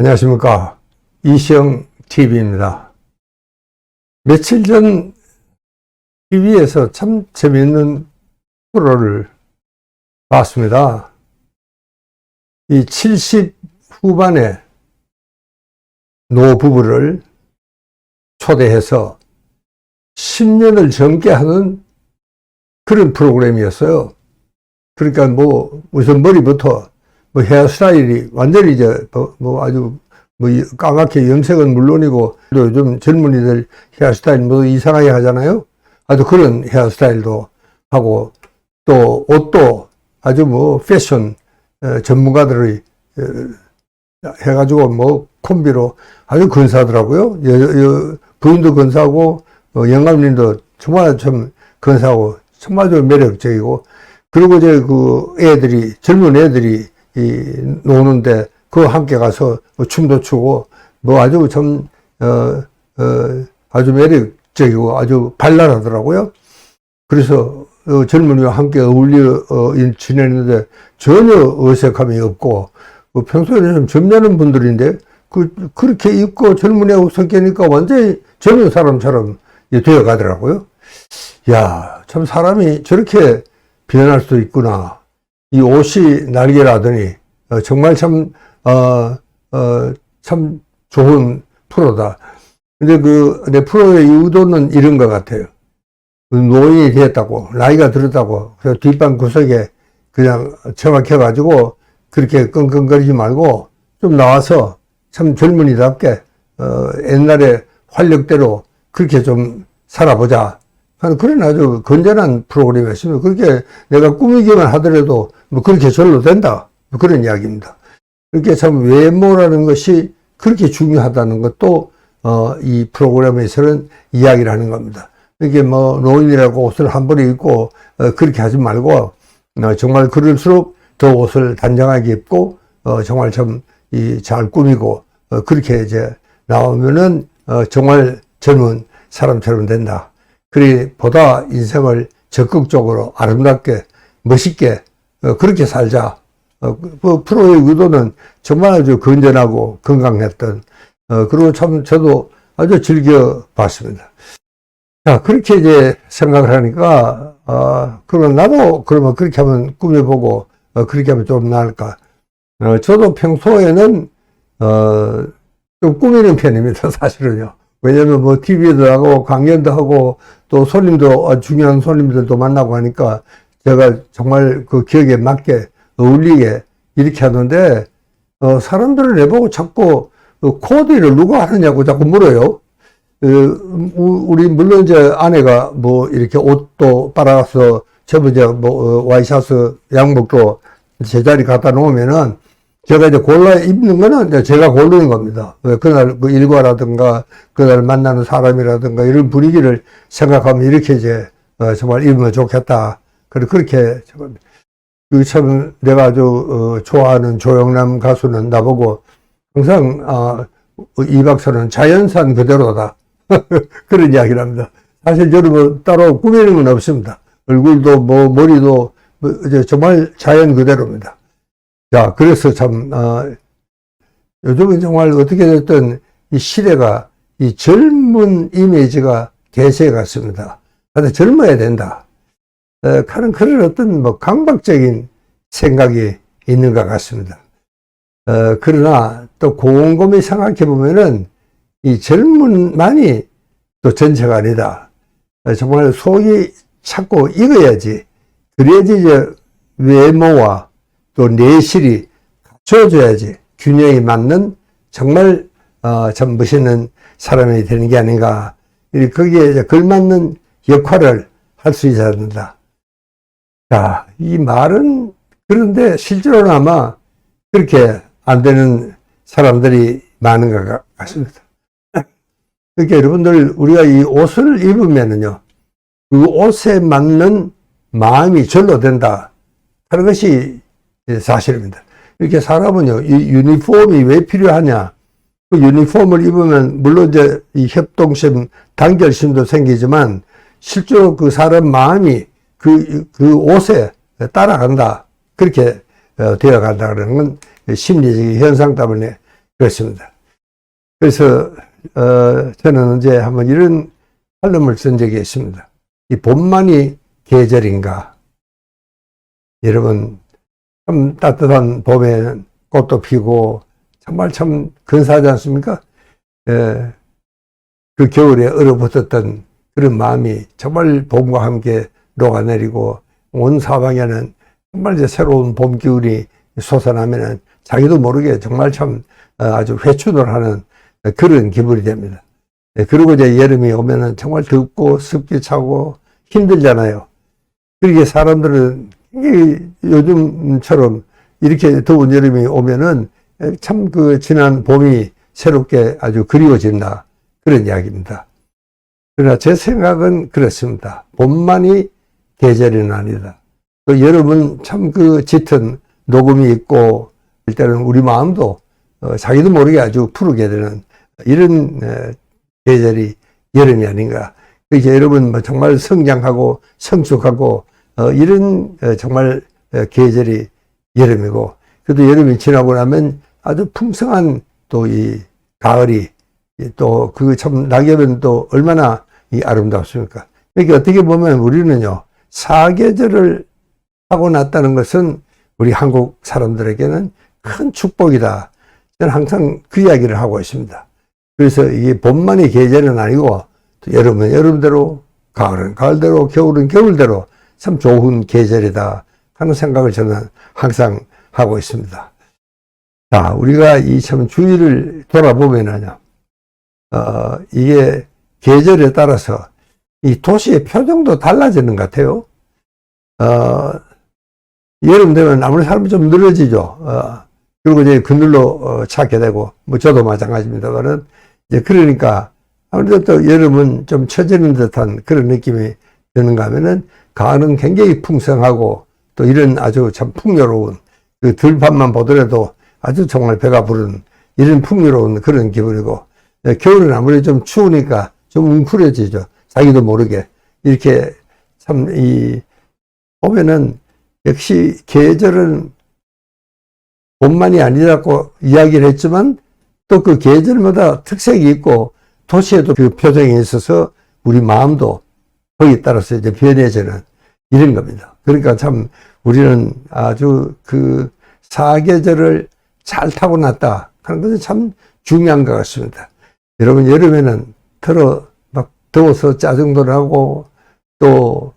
안녕하십니까. 이시영 TV입니다. 며칠 전 TV에서 참 재미있는 프로를 봤습니다. 이 70 후반의 노부부를 초대해서 10년을 젊게 하는 그런 프로그램이었어요. 그러니까 우선 머리부터 헤어스타일이 완전히 아주 까맣게 염색은 물론이고, 요즘 젊은이들 헤어스타일 이상하게 하잖아요. 아주 그런 헤어스타일도 하고, 또 옷도 아주 패션 전문가들이 해가지고 콤비로 아주 근사하더라고요. 부인도 근사하고, 영감님도 정말 참 근사하고, 정말 좀 매력적이고, 그리고 젊은 애들이 노는데, 함께 가서 춤도 추고, 아주 참, 아주 매력적이고 아주 발랄하더라고요. 그래서, 젊은이와 함께 어울려 지내는데 전혀 어색함이 없고, 평소에는 좀 점잖은 분들인데, 그렇게 입고 젊은이하고 섞이니까 완전히 젊은 사람처럼 되어 가더라고요. 야, 참 사람이 저렇게 변할 수 있구나. 이 옷이 날개라더니, 정말 참 좋은 프로다. 근데 내 프로의 의도는 이런 것 같아요. 노인이 됐다고, 나이가 들었다고, 그래서 뒷방 구석에 그냥 처박혀가지고, 그렇게 끙끙거리지 말고, 좀 나와서 참 젊은이답게, 옛날에 활력대로 그렇게 좀 살아보자. 그런 아주 건전한 프로그램이었으면, 그렇게 내가 꾸미기만 하더라도, 그렇게 절로 된다. 그런 이야기입니다. 이렇게 참 외모라는 것이 그렇게 중요하다는 것도, 이 프로그램에서는 이야기를 하는 겁니다. 이렇게 노인이라고 옷을 한 벌에 입고, 그렇게 하지 말고, 정말 그럴수록 더 옷을 단정하게 입고, 정말 참, 잘 꾸미고, 그렇게 이제 나오면은, 정말 젊은 사람처럼 된다. 보다 인생을 적극적으로 아름답게, 멋있게, 그렇게 살자. 프로의 의도는 정말 아주 건전하고 건강했던, 그리고 참 저도 아주 즐겨 봤습니다. 자, 그렇게 이제 생각을 하니까, 그러면 나도 그러면 그렇게 하면 꾸며보고, 그렇게 하면 좀 나을까. 저도 평소에는, 좀 꾸미는 편입니다, 사실은요. 왜냐면 TV에도 나가고 강연도 하고 또 손님도, 중요한 손님들도 만나고 하니까 제가 정말 그 기억에 맞게 어울리게 이렇게 하는데, 사람들을 내보고 자꾸 코디를 누가 하느냐고 자꾸 물어요. 우리, 물론 이제 아내가 이렇게 옷도 빨아서 저번에 와이셔츠 양복도 제자리 갖다 놓으면은 제가 이제 골라 입는 거는 이제 제가 고르는 겁니다. 그날 일과라든가 그날 만나는 사람이라든가 이런 분위기를 생각하면 이렇게 이제 정말 입으면 좋겠다. 그렇게 참 내가 아주 좋아하는 조영남 가수는 나보고 항상 이 박사는 자연산 그대로다. 그런 이야기를 합니다. 사실 저는 따로 꾸미는 건 없습니다. 얼굴도 머리도 이제 정말 자연 그대로입니다. 자, 그래서 참, 요즘은 정말 어떻게 됐든 이 시대가 이 젊은 이미지가 대세에 갔습니다. 근데 젊어야 된다. 그런 어떤 강박적인 생각이 있는 것 같습니다. 그러나 또 곰곰이 생각해 보면은 이 젊은만이 또 전체가 아니다. 정말 속이 찾고 익어야지. 그래야지 이제 외모와 또 내실이 갖춰져야지 균형이 맞는 정말 참 멋있는 사람이 되는 게 아닌가. 거기에 이제 걸맞는 역할을 할 수 있어야 된다. 자, 이 말은 그런데 실제로는 아마 그렇게 안 되는 사람들이 많은 것 같습니다. 그러니까 여러분들, 우리가 이 옷을 입으면은요, 그 옷에 맞는 마음이 절로 된다 하는 것이 사실입니다. 이렇게 사람은요, 이 유니폼이 왜 필요하냐? 그 유니폼을 입으면, 물론 이제 이 협동심, 단결심도 생기지만, 실제로 그 사람 마음이 그 옷에 따라간다. 그렇게 되어 간다. 그러는 건 심리적인 현상 때문에 그렇습니다. 그래서 저는 이제 한번 이런 칼럼을 쓴 적이 있습니다. 이 봄만이 계절인가? 여러분, 참 따뜻한 봄에는 꽃도 피고 정말 참 근사하지 않습니까? 그 겨울에 얼어붙었던 그런 마음이 정말 봄과 함께 녹아내리고 온 사방에는 정말 이제 새로운 봄 기운이 솟아나면은 자기도 모르게 정말 참 아주 회춘을 하는 그런 기분이 됩니다. 그리고 이제 여름이 오면은 정말 덥고 습기 차고 힘들잖아요. 그렇게 사람들은 요즘처럼 이렇게 더운 여름이 오면은 참 그 지난 봄이 새롭게 아주 그리워진다. 그런 이야기입니다. 그러나 제 생각은 그렇습니다. 봄만이 계절은 아니다. 또 여름은 참 그 짙은 녹음이 있고 일단은 우리 마음도 자기도 모르게 아주 푸르게 되는 이런 계절이 여름이 아닌가. 그래서 여러분 정말 성장하고 성숙하고 이런 정말 계절이 여름이고, 그래도 여름이 지나고 나면 아주 풍성한 또 이 가을이 또 그 참 낙엽은 또 얼마나 이 아름답습니까? 그러니까 어떻게 보면 우리는요, 사계절을 하고 났다는 것은 우리 한국 사람들에게는 큰 축복이다. 저는 항상 그 이야기를 하고 있습니다. 그래서 이게 봄만이 계절은 아니고 여름은 여름대로, 가을은 가을대로, 겨울은 겨울대로 참 좋은 계절이다 하는 생각을 저는 항상 하고 있습니다. 자, 우리가 이 참 주위를 돌아보면은요, 이게 계절에 따라서 이 도시의 표정도 달라지는 것 같아요. 여름 되면 아무리 사람이 좀 늘어지죠. 그리고 이제 그늘로 찾게 되고, 뭐 저도 마찬가지입니다만은, 이제 그러니까 아무래도 또 여름은 좀 처지는 듯한 그런 느낌이 드는가 하면은, 가을은 굉장히 풍성하고 또 이런 아주 참 풍요로운 그 들판만 보더라도 아주 정말 배가 부른 이런 풍요로운 그런 기분이고, 겨울은 아무래도 좀 추우니까 좀 웅크려지죠. 자기도 모르게. 이렇게 참 보면은 역시 계절은 봄만이 아니라고 이야기를 했지만 또 그 계절마다 특색이 있고 도시에도 그 표정이 있어서 우리 마음도 거기에 따라서 이제 변해지는 이런 겁니다. 그러니까 참 우리는 아주 그 사계절을 잘 타고났다 하는 것은 참 중요한 것 같습니다. 여러분, 여름에는 막 더워서 짜증도 나고 또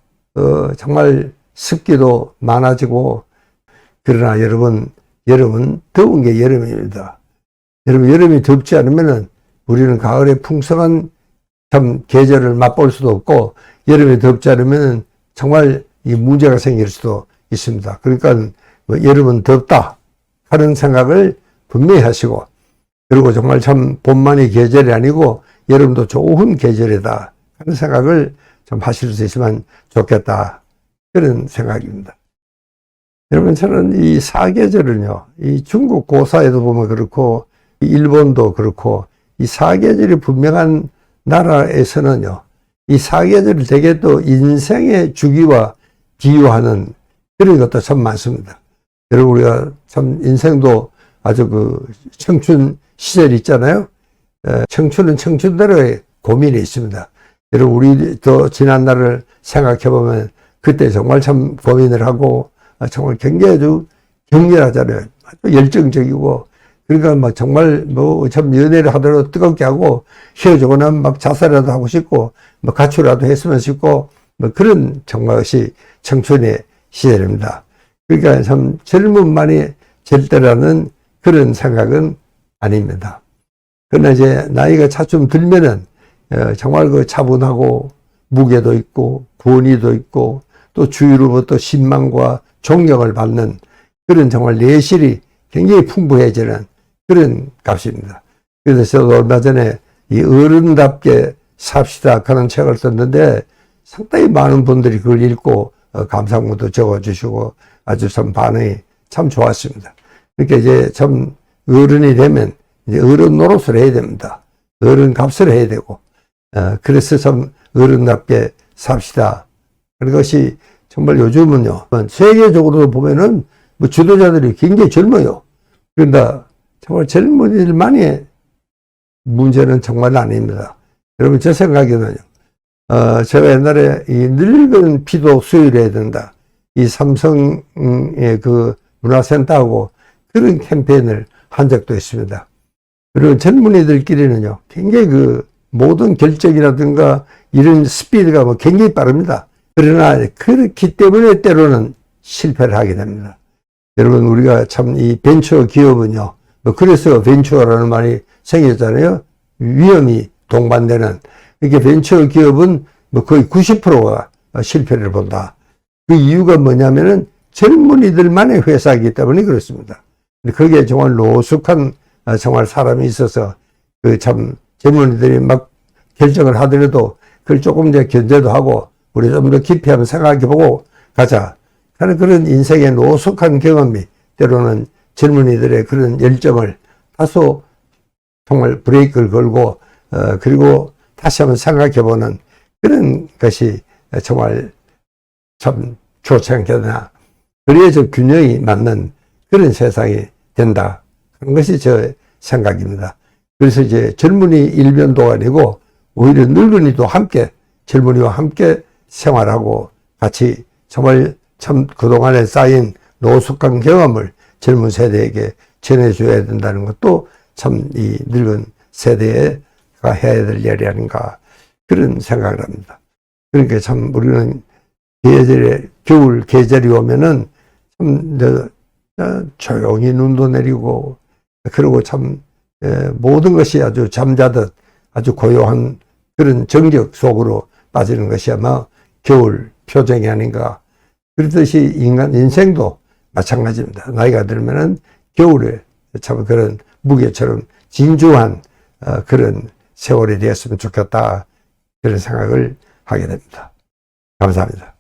정말 습기도 많아지고, 그러나 여러분, 여름은 더운 게 여름입니다. 여러분, 여름이 덥지 않으면은 우리는 가을의 풍성한 참 계절을 맛볼 수도 없고, 여름이 덥지 않으면은 정말 이 문제가 생길 수도 있습니다. 그러니까 여름은 덥다 하는 생각을 분명히 하시고, 그리고 정말 참 봄만이 계절이 아니고 여름도 좋은 계절이다 하는 생각을 좀 하실 수 있으면 좋겠다, 그런 생각입니다. 여러분, 저는 이 사계절은요, 이 중국 고사에도 보면 그렇고 일본도 그렇고 이 사계절이 분명한 나라에서는요, 이 사계절을 되게 또 인생의 주기와 비유하는 그런 것도 참 많습니다. 여러분, 우리가 참 인생도 아주 그 청춘 시절 있잖아요. 청춘은 청춘대로의 고민이 있습니다. 여러분, 우리 더 지난 날을 생각해 보면 그때 정말 참 고민을 하고 정말 굉장히 아주 격렬하잖아요. 아주 열정적이고, 그러니까 막 정말 뭐 참 연애를 하더라도 뜨겁게 하고, 헤어지고 나면 막 자살이라도 하고 싶고, 뭐 가출이라도 했으면 싶고, 뭐 그런 정말 것이 청춘의 시절입니다. 그러니까 참 젊음만이 절대라는 그런 생각은 아닙니다. 그러나 이제 나이가 차츰 들면은 정말 그 차분하고 무게도 있고 권위도 있고 또 주위로부터 신망과 존경을 받는 그런 정말 내실이 굉장히 풍부해지는 그런 값입니다. 그래서 저도 얼마 전에 이 어른답게 삽시다 하는 책을 썼는데 상당히 많은 분들이 그걸 읽고 감상문도 적어주시고 아주 참 반응이 참 좋았습니다. 그러니까 이제 참 어른이 되면 이제 어른 노릇을 해야 됩니다. 어른 값을 해야 되고, 그래서 참 어른답게 삽시다. 그것이 정말 요즘은요, 세계적으로 보면은 뭐 지도자들이 굉장히 젊어요. 그런데 정말 젊은이들만의 문제는 정말 아닙니다. 여러분, 제 생각에는요, 제가 옛날에 이 늙은 피도 수혈해야 된다. 이 삼성의 그 문화센터하고 그런 캠페인을 한 적도 있습니다. 그리고 젊은이들끼리는요, 굉장히 그 모든 결정이라든가 이런 스피드가 뭐 굉장히 빠릅니다. 그러나 그렇기 때문에 때로는 실패를 하게 됩니다. 여러분, 우리가 참 이 벤처 기업은요, 뭐 그래서 벤처라는 말이 생겼잖아요. 위험이 동반되는. 이렇게 벤처 기업은 뭐 거의 90%가 실패를 본다. 그 이유가 뭐냐면은 젊은이들만의 회사이기 때문에 그렇습니다. 거기에 정말 노숙한 정말 사람이 있어서 그 참 젊은이들이 막 결정을 하더라도 그걸 조금 더 견제도 하고 우리 좀 더 깊이 한번 생각해보고 가자. 하는 그런 인생의 노숙한 경험이 때로는 젊은이들의 그런 열정을 다소 정말 브레이크를 걸고 그리고 다시 한번 생각해보는 그런 것이 정말 참 좋지 않겠나. 그래야 저 균형이 맞는 그런 세상이 된다. 그런 것이 저 생각입니다. 그래서 이제 젊은이 일변도가 아니고 오히려 늙은이도 함께 젊은이와 함께 생활하고 같이 정말 참 그동안에 쌓인 노숙한 경험을 젊은 세대에게 전해줘야 된다는 것도 참 이 늙은 세대가 해야 될 일이 아닌가 그런 생각을 합니다. 그러니까 참 우리는 계절에 겨울 계절이 오면은 참 조용히 눈도 내리고 그리고 참 모든 것이 아주 잠자듯 아주 고요한 그런 정적 속으로 빠지는 것이 아마 겨울 표정이 아닌가. 그렇듯이 인간 인생도 마찬가지입니다. 나이가 들면은 겨울에 참 그런 무게처럼 진주한 그런 세월이 되었으면 좋겠다. 그런 생각을 하게 됩니다. 감사합니다.